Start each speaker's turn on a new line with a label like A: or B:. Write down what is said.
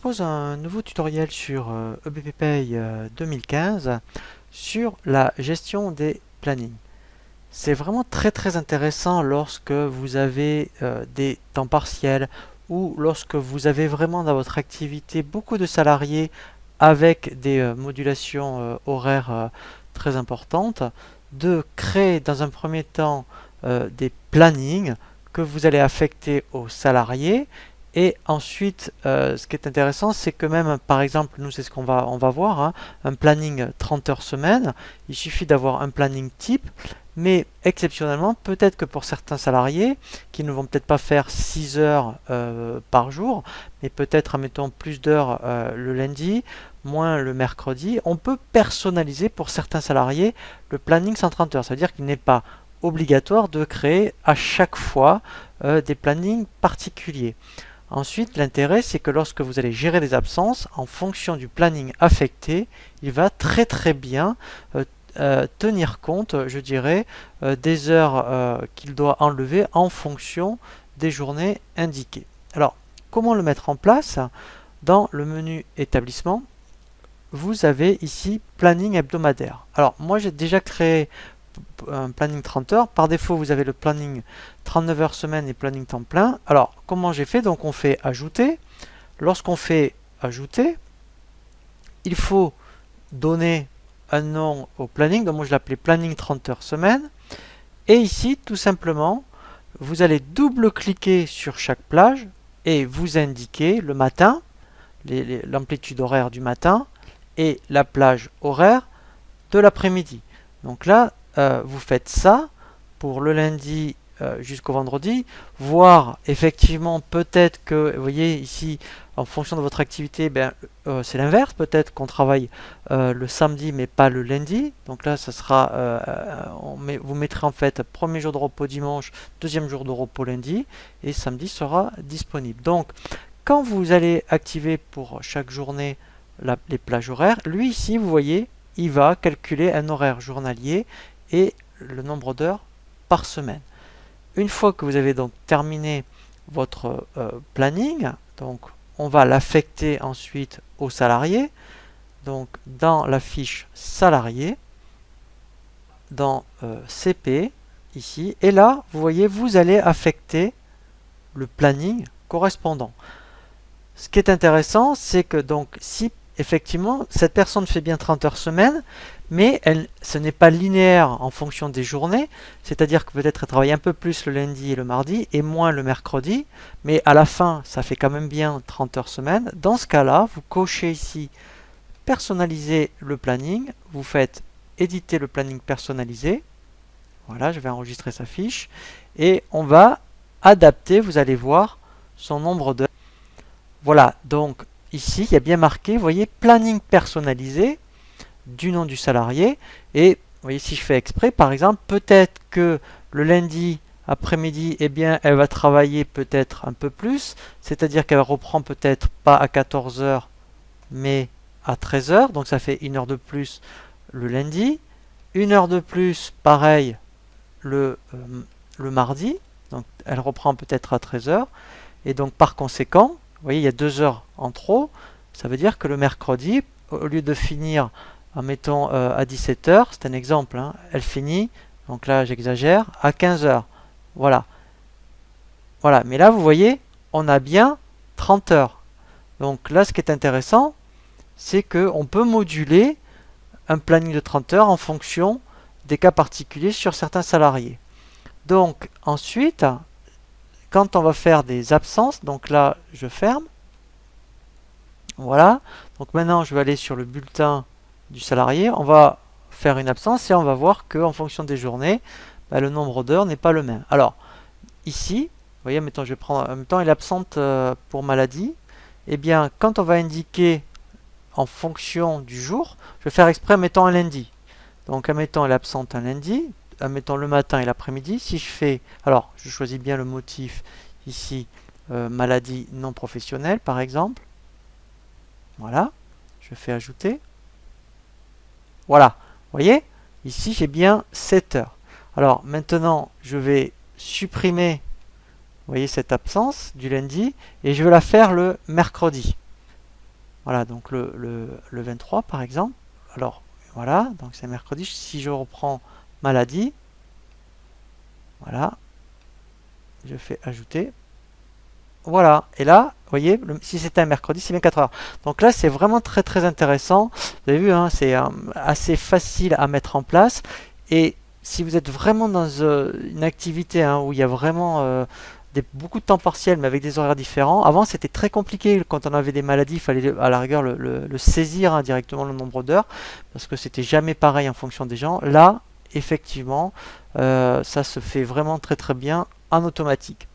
A: propose un nouveau tutoriel sur EBP Pay 2015 sur la gestion des plannings. C'est vraiment très intéressant lorsque vous avez des temps partiels ou lorsque vous avez vraiment dans votre activité beaucoup de salariés avec des modulations horaires très importantes, de créer dans un premier temps des plannings que vous allez affecter aux salariés. Et ensuite, ce qui est intéressant, c'est que même, par exemple, nous, c'est ce qu'on va voir, hein, un planning 30 heures semaine, il suffit d'avoir un planning type, mais exceptionnellement, peut-être que pour certains salariés, qui ne vont peut-être pas faire 6 heures par jour, mais peut-être, admettons, plus d'heures le lundi, moins le mercredi, on peut personnaliser pour certains salariés le planning 130 heures. Ça veut dire qu'il n'est pas obligatoire de créer à chaque fois des plannings particuliers. Ensuite, l'intérêt, c'est que lorsque vous allez gérer des absences, en fonction du planning affecté, il va très bien tenir compte, je dirais, des heures qu'il doit enlever en fonction des journées indiquées. Alors, comment le mettre en place? Dans le menu établissement, vous avez ici planning hebdomadaire. Alors, moi, j'ai déjà créé un planning 30 heures. Par défaut, vous avez le planning 39 heures semaine et planning temps plein. Alors, comment j'ai fait? Donc, on fait ajouter. Lorsqu'on fait ajouter, il faut donner un nom au planning. Donc, moi, je l'appelais planning 30 heures semaine. Et ici, tout simplement, vous allez double-cliquer sur chaque plage et vous indiquer le matin, l'amplitude horaire du matin et la plage horaire de l'après-midi. Donc là, vous faites ça pour le lundi jusqu'au vendredi, voire effectivement peut-être que, vous voyez ici, en fonction de votre activité, c'est l'inverse, peut-être qu'on travaille le samedi mais pas le lundi. Donc là, ça sera, vous mettrez en fait premier jour de repos dimanche, deuxième jour de repos lundi, et samedi sera disponible. Donc, quand vous allez activer pour chaque journée les plages horaires, lui ici, vous voyez, il va calculer un horaire journalier et le nombre d'heures par semaine. Une fois que vous avez donc terminé votre planning, donc on va l'affecter ensuite aux salariés. Donc dans la fiche salarié, dans CP ici, et là vous voyez vous allez affecter le planning correspondant. Ce qui est intéressant, c'est que donc si effectivement, cette personne fait bien 30 heures semaine, mais ce n'est pas linéaire en fonction des journées, c'est-à-dire que peut-être elle travaille un peu plus le lundi et le mardi, et moins le mercredi, mais à la fin, ça fait quand même bien 30 heures semaine. Dans ce cas-là, vous cochez ici « Personnaliser le planning », vous faites « Éditer le planning personnalisé », voilà, je vais enregistrer sa fiche, et on va adapter, vous allez voir, son nombre d'heures. Voilà, donc ici, il y a bien marqué, vous voyez, planning personnalisé du nom du salarié. Et vous voyez, si je fais exprès, par exemple, peut-être que le lundi après-midi, eh bien, elle va travailler peut-être un peu plus, c'est-à-dire qu'elle reprend peut-être pas à 14 heures, mais à 13 heures. Donc ça fait 1 heure de plus le lundi, 1 heure de plus, pareil, le mardi. Donc elle reprend peut-être à 13 heures. Et donc par conséquent, vous voyez, il y a 2 heures en trop. Ça veut dire que le mercredi, au lieu de finir, mettons, à 17 heures, c'est un exemple, hein, elle finit, donc là j'exagère, à 15 heures. Voilà. Voilà. Mais là, vous voyez, on a bien 30 heures. Donc là, ce qui est intéressant, c'est qu'on peut moduler un planning de 30 heures en fonction des cas particuliers sur certains salariés. Donc ensuite, quand on va faire des absences, donc là, je ferme. Voilà. Donc maintenant, je vais aller sur le bulletin du salarié. On va faire une absence et on va voir qu'en fonction des journées, le nombre d'heures n'est pas le même. Alors, ici, vous voyez, mettons, je vais prendre, en même temps, il est absente pour maladie. Eh bien, quand on va indiquer en fonction du jour, je vais faire exprès, mettons un lundi. Donc, admettons, elle est absente un lundi. Admettons le matin et l'après-midi. Si je fais, alors, je choisis bien le motif ici, maladie non professionnelle, par exemple. Voilà, je fais ajouter. Voilà, vous voyez, ici j'ai bien 7 heures. Alors maintenant, je vais supprimer, vous voyez, cette absence du lundi, et je vais la faire le mercredi. Voilà, donc le 23 par exemple. Alors voilà, donc c'est mercredi. Si je reprends maladie, voilà, je fais ajouter. Voilà, et là, vous voyez, si c'était un mercredi, c'est bien 4 heures. Donc là, c'est vraiment très très intéressant. Vous avez vu, hein, c'est assez facile à mettre en place. Et si vous êtes vraiment dans une activité hein, où il y a vraiment beaucoup de temps partiel, mais avec des horaires différents, avant c'était très compliqué. Quand on avait des maladies, il fallait à la rigueur le saisir hein, directement le nombre d'heures, parce que c'était jamais pareil en fonction des gens. Là, effectivement, ça se fait vraiment très très bien en automatique.